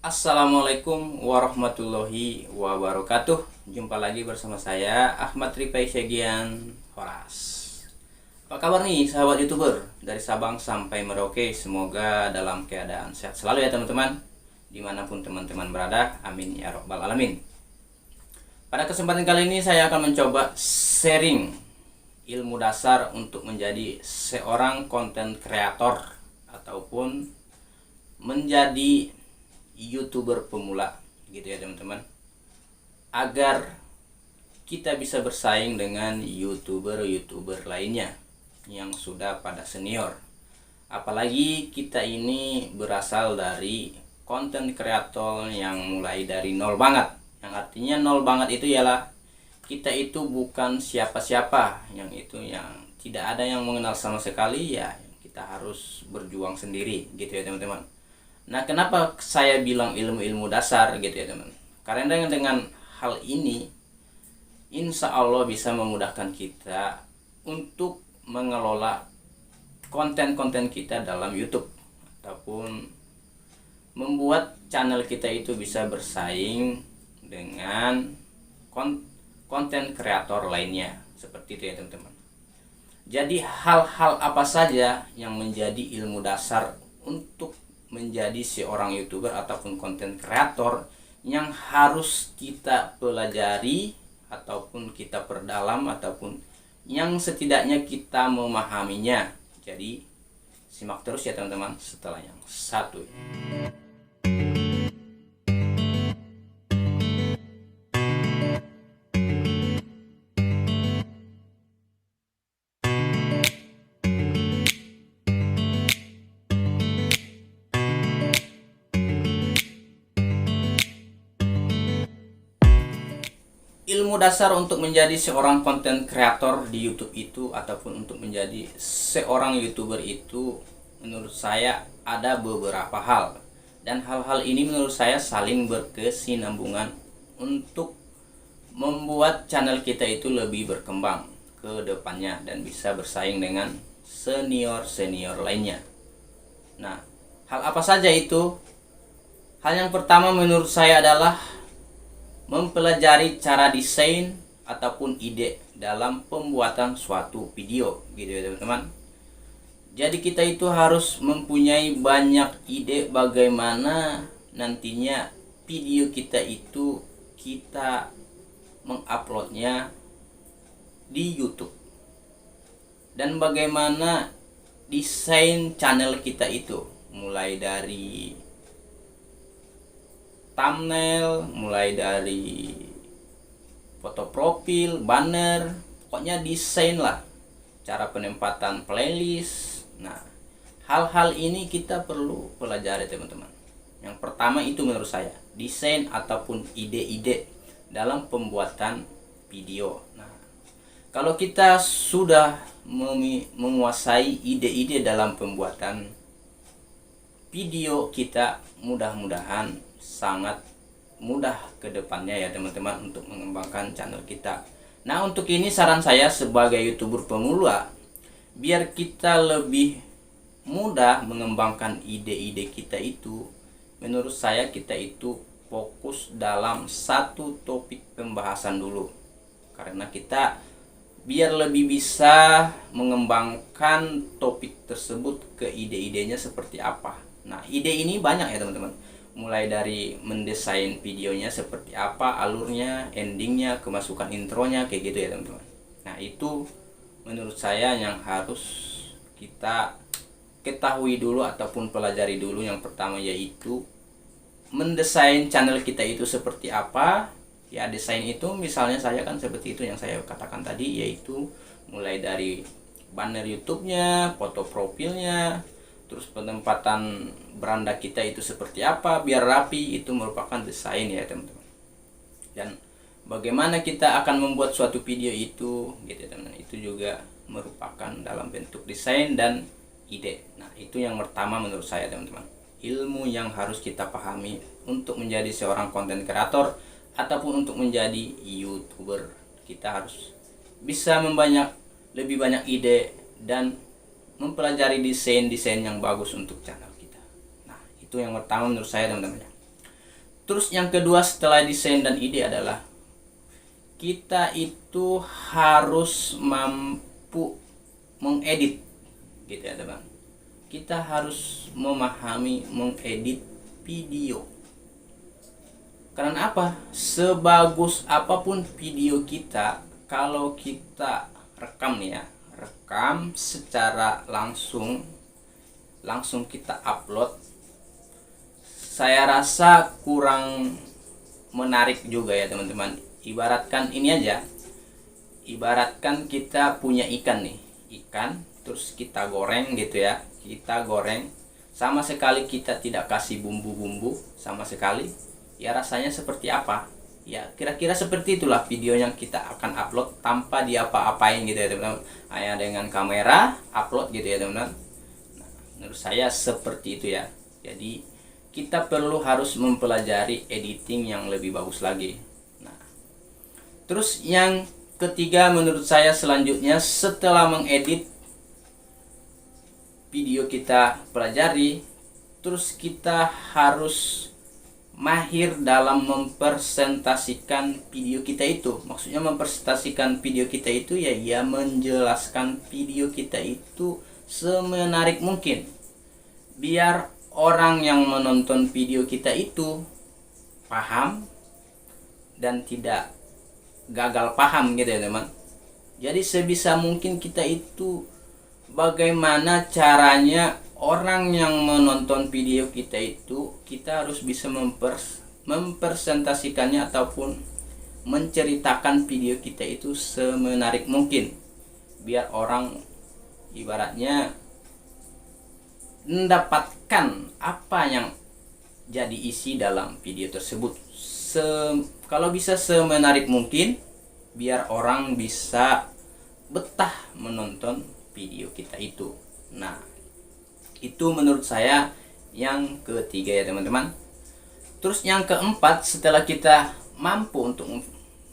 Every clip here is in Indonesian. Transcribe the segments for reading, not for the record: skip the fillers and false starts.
Assalamualaikum warahmatullahi wabarakatuh. Jumpa lagi bersama saya Ahmad Ripai Syagian Horas. Apa kabar nih sahabat YouTuber dari Sabang sampai Merauke? Semoga dalam keadaan sehat selalu ya teman-teman, dimanapun teman-teman berada. Amin ya robbal alamin. Pada kesempatan kali ini saya akan mencoba sharing ilmu dasar untuk menjadi seorang konten kreator ataupun menjadi YouTuber pemula gitu ya teman-teman, agar kita bisa bersaing dengan YouTuber lainnya yang sudah pada senior. Apalagi kita ini berasal dari konten kreator yang mulai dari nol banget. Yang artinya nol banget itu ialah kita itu bukan siapa-siapa, yang tidak ada yang mengenal sama sekali, ya kita harus berjuang sendiri gitu ya teman-teman. Nah, kenapa saya bilang ilmu-ilmu dasar gitu ya teman? Karena dengan hal ini, insya Allah bisa memudahkan kita untuk mengelola konten-konten kita dalam YouTube, ataupun membuat channel kita itu bisa bersaing dengan konten kreator lainnya, seperti itu ya teman-teman. Jadi hal-hal apa saja yang menjadi ilmu dasar untuk menjadi seorang YouTuber ataupun konten kreator yang harus kita pelajari ataupun kita perdalam, ataupun yang setidaknya kita memahaminya. Jadi simak terus ya teman-teman setelah yang satu. Ilmu dasar untuk menjadi seorang konten kreator di YouTube itu, ataupun untuk menjadi seorang YouTuber itu, menurut saya ada beberapa hal. Dan hal-hal ini menurut saya saling berkesinambungan untuk membuat channel kita itu lebih berkembang ke depannya dan bisa bersaing dengan senior-senior lainnya. Nah, hal apa saja itu? Hal yang pertama menurut saya adalah mempelajari cara desain ataupun ide dalam pembuatan suatu video gitu ya teman-teman. Jadi kita itu harus mempunyai banyak ide bagaimana nantinya video kita itu kita menguploadnya di YouTube, dan bagaimana desain channel kita itu, mulai dari thumbnail, mulai dari foto profil, banner, pokoknya desain lah, cara penempatan playlist. Nah, hal-hal ini kita perlu pelajari teman-teman. Yang pertama itu menurut saya desain ataupun ide-ide dalam pembuatan video. Nah, kalau kita sudah menguasai ide-ide dalam pembuatan video, kita mudah-mudahan sangat mudah ke depannya ya teman-teman untuk mengembangkan channel kita. Nah, untuk ini saran saya sebagai YouTuber pemula, biar kita lebih mudah mengembangkan ide-ide kita itu, menurut saya kita itu fokus dalam satu topik pembahasan dulu. Karena kita biar lebih bisa mengembangkan topik tersebut ke ide-idenya seperti apa. Nah, ide ini banyak ya teman-teman. Mulai dari mendesain videonya seperti apa, alurnya, endingnya, kemasukan intronya, kayak gitu ya teman-teman. Nah, itu menurut saya yang harus kita ketahui dulu ataupun pelajari dulu. Yang pertama yaitu mendesain channel kita itu seperti apa. Ya, desain itu misalnya saya kan seperti itu yang saya katakan tadi, yaitu mulai dari banner YouTube-nya, foto profilnya, terus penempatan beranda kita itu seperti apa biar rapi, itu merupakan desain ya teman-teman. Dan bagaimana kita akan membuat suatu video itu gitu ya teman-teman, itu juga merupakan dalam bentuk desain dan ide. Nah, itu yang pertama menurut saya teman-teman, ilmu yang harus kita pahami untuk menjadi seorang konten kreator ataupun untuk menjadi YouTuber. Kita harus bisa lebih banyak ide dan mempelajari desain yang bagus untuk channel kita. Nah, itu yang pertama menurut saya teman-teman. Terus yang kedua setelah desain dan ide adalah kita itu harus mampu mengedit, gitu ya teman. Kita harus memahami mengedit video. Karena apa? Sebagus apapun video kita, kalau kita rekam nih ya, rekam secara langsung kita upload, saya rasa kurang menarik juga ya teman-teman. Ibaratkan ini aja, ibaratkan kita punya ikan nih, ikan terus kita goreng gitu ya, kita goreng, sama sekali kita tidak kasih bumbu-bumbu sama sekali, ya rasanya seperti apa? Ya kira-kira seperti itulah video yang kita akan upload tanpa diapa-apain gitu ya teman-teman, hanya dengan kamera upload gitu ya teman-teman. Nah, menurut saya seperti itu ya. Jadi kita perlu harus mempelajari editing yang lebih bagus lagi. Nah, terus yang ketiga menurut saya selanjutnya, setelah mengedit video kita pelajari, terus kita harus mahir dalam mempresentasikan video kita itu. Maksudnya mempresentasikan video kita itu ya menjelaskan video kita itu semenarik mungkin, biar orang yang menonton video kita itu paham dan tidak gagal paham gitu ya teman. Jadi sebisa mungkin kita itu bagaimana caranya orang yang menonton video kita itu, kita harus bisa mempresentasikannya ataupun menceritakan video kita itu semenarik mungkin, biar orang ibaratnya mendapatkan apa yang jadi isi dalam video tersebut. Kalau bisa semenarik mungkin, biar orang bisa betah menonton video kita itu. Nah, itu menurut saya yang ketiga ya teman-teman. Terus yang keempat, setelah kita mampu untuk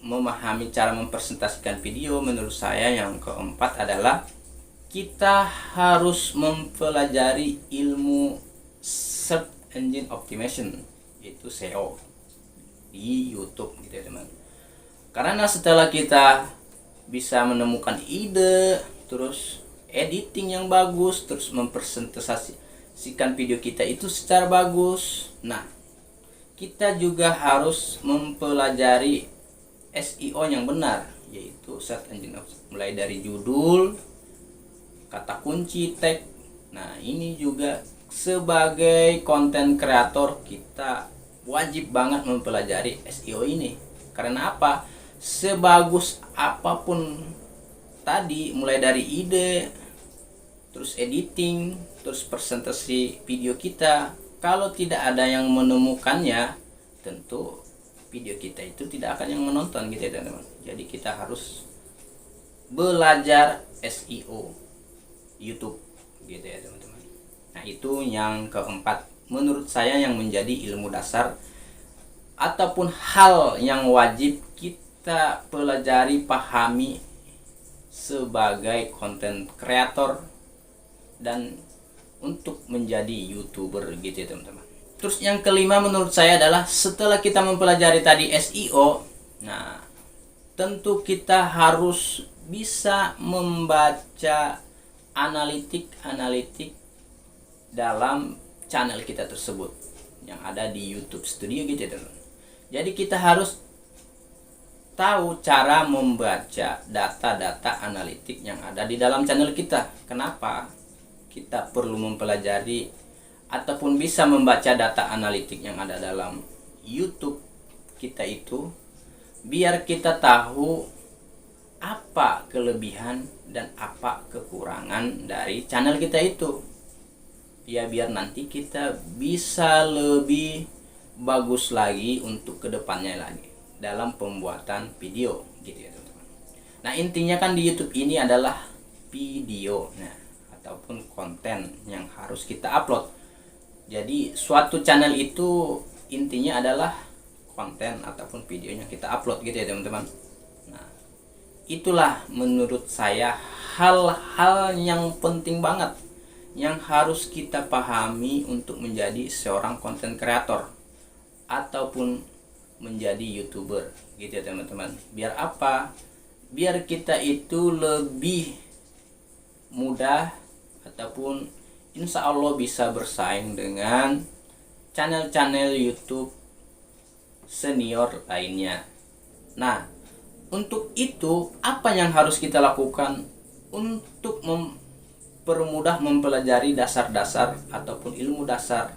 memahami cara mempresentasikan video, menurut saya yang keempat adalah kita harus mempelajari ilmu Search Engine Optimization, yaitu SEO di YouTube gitu ya teman. Karena setelah kita bisa menemukan ide, terus editing yang bagus, terus mempresentasikan video kita itu secara bagus, nah kita juga harus mempelajari SEO yang benar, yaitu Search Engine Optimization, mulai dari judul, kata kunci, tag. Nah, ini juga sebagai konten kreator kita wajib banget mempelajari SEO ini. Karena apa? Sebagus apapun tadi, mulai dari ide, terus editing, terus presentasi video kita, kalau tidak ada yang menemukannya, tentu video kita itu tidak akan yang menonton gitu ya teman-teman. Jadi kita harus belajar SEO YouTube gitu ya teman-teman. Nah, itu yang keempat menurut saya yang menjadi ilmu dasar ataupun hal yang wajib kita pelajari, pahami sebagai konten kreator dan untuk menjadi YouTuber gitu ya teman-teman. Terus yang kelima menurut saya adalah setelah kita mempelajari tadi SEO, nah tentu kita harus bisa membaca analitik dalam channel kita tersebut yang ada di YouTube Studio gitu ya teman. Jadi kita harus tahu cara membaca data-data analitik yang ada di dalam channel kita. Kenapa kita perlu mempelajari ataupun bisa membaca data analitik yang ada dalam YouTube kita itu? Biar kita tahu apa kelebihan dan apa kekurangan dari channel kita itu. Ya biar nanti kita bisa lebih bagus lagi untuk kedepannya lagi dalam pembuatan video gitu ya teman-teman. Nah, intinya kan di YouTube ini adalah video, nah ataupun konten yang harus kita upload. Jadi suatu channel itu intinya adalah konten ataupun videonya kita upload gitu ya teman-teman. Nah, itulah menurut saya hal-hal yang penting banget yang harus kita pahami untuk menjadi seorang konten kreator. ataupun menjadi YouTuber gitu ya teman-teman. Biar apa? Biar kita itu lebih mudah ataupun insya Allah bisa bersaing dengan channel-channel YouTube senior lainnya. Nah, untuk itu apa yang harus kita lakukan untuk mempermudah mempelajari dasar-dasar ataupun ilmu dasar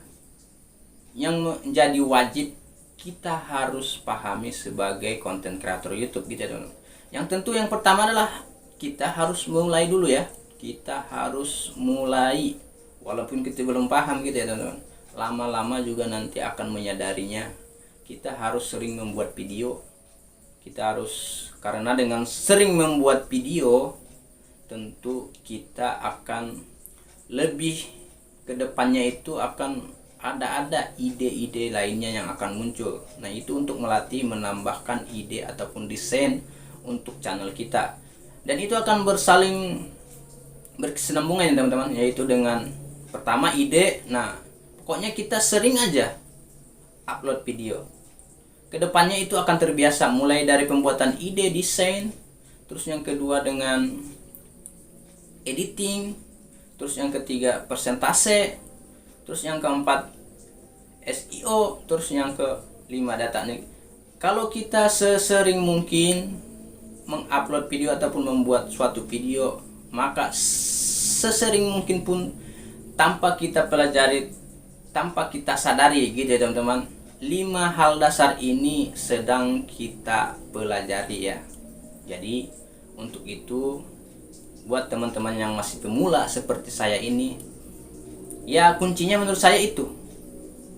yang menjadi wajib kita harus pahami sebagai konten kreator YouTube gitu ya teman-teman. Yang tentu yang pertama adalah kita harus mulai dulu ya. Kita harus mulai walaupun kita belum paham gitu ya teman-teman. Lama-lama juga nanti akan menyadarinya. Kita harus sering membuat video. Kita harus, karena dengan sering membuat video tentu kita akan lebih kedepannya itu akan ada ide-ide lainnya yang akan muncul. Nah, itu untuk melatih menambahkan ide ataupun desain untuk channel kita. Dan itu akan bersaling berkesinambungan ya teman-teman, yaitu dengan pertama ide. Nah, pokoknya kita sering aja upload video. Kedepannya itu akan terbiasa mulai dari pembuatan ide, desain, terus yang kedua dengan editing, terus yang ketiga persentase, terus yang keempat SEO, terus yang kelima data nih. Kalau kita sesering mungkin mengupload video ataupun membuat suatu video, maka sesering mungkin pun tanpa kita pelajari, tanpa kita sadari gitu ya teman-teman, 5 hal dasar ini sedang kita pelajari ya. Jadi untuk itu buat teman-teman yang masih pemula seperti saya ini, ya kuncinya menurut saya itu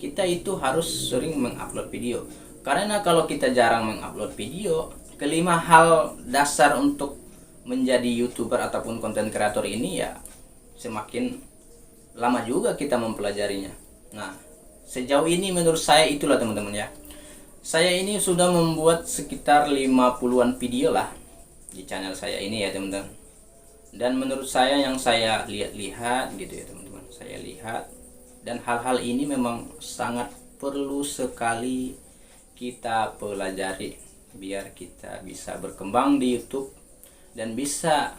kita itu harus sering mengupload video. Karena kalau kita jarang mengupload video, kelima hal dasar untuk menjadi YouTuber ataupun konten kreator ini ya semakin lama juga kita mempelajarinya. Nah, sejauh ini menurut saya itulah teman-teman ya. Saya ini sudah membuat sekitar 50-an video lah di channel saya ini ya teman-teman. Dan menurut saya yang saya lihat-lihat gitu ya teman-teman, saya lihat dan hal-hal ini memang sangat perlu sekali kita pelajari biar kita bisa berkembang di YouTube dan bisa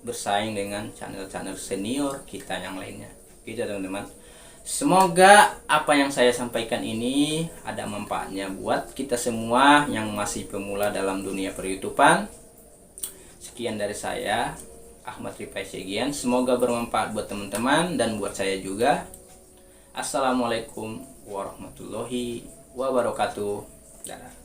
bersaing dengan channel-channel senior kita yang lainnya gitu teman-teman. Semoga apa yang saya sampaikan ini ada manfaatnya buat kita semua yang masih pemula dalam dunia per-YouTubean. Sekian dari saya, Ahmad Rifai Syegian. Semoga bermanfaat buat teman-teman dan buat saya juga. Assalamualaikum warahmatullahi wabarakatuh. Dadah.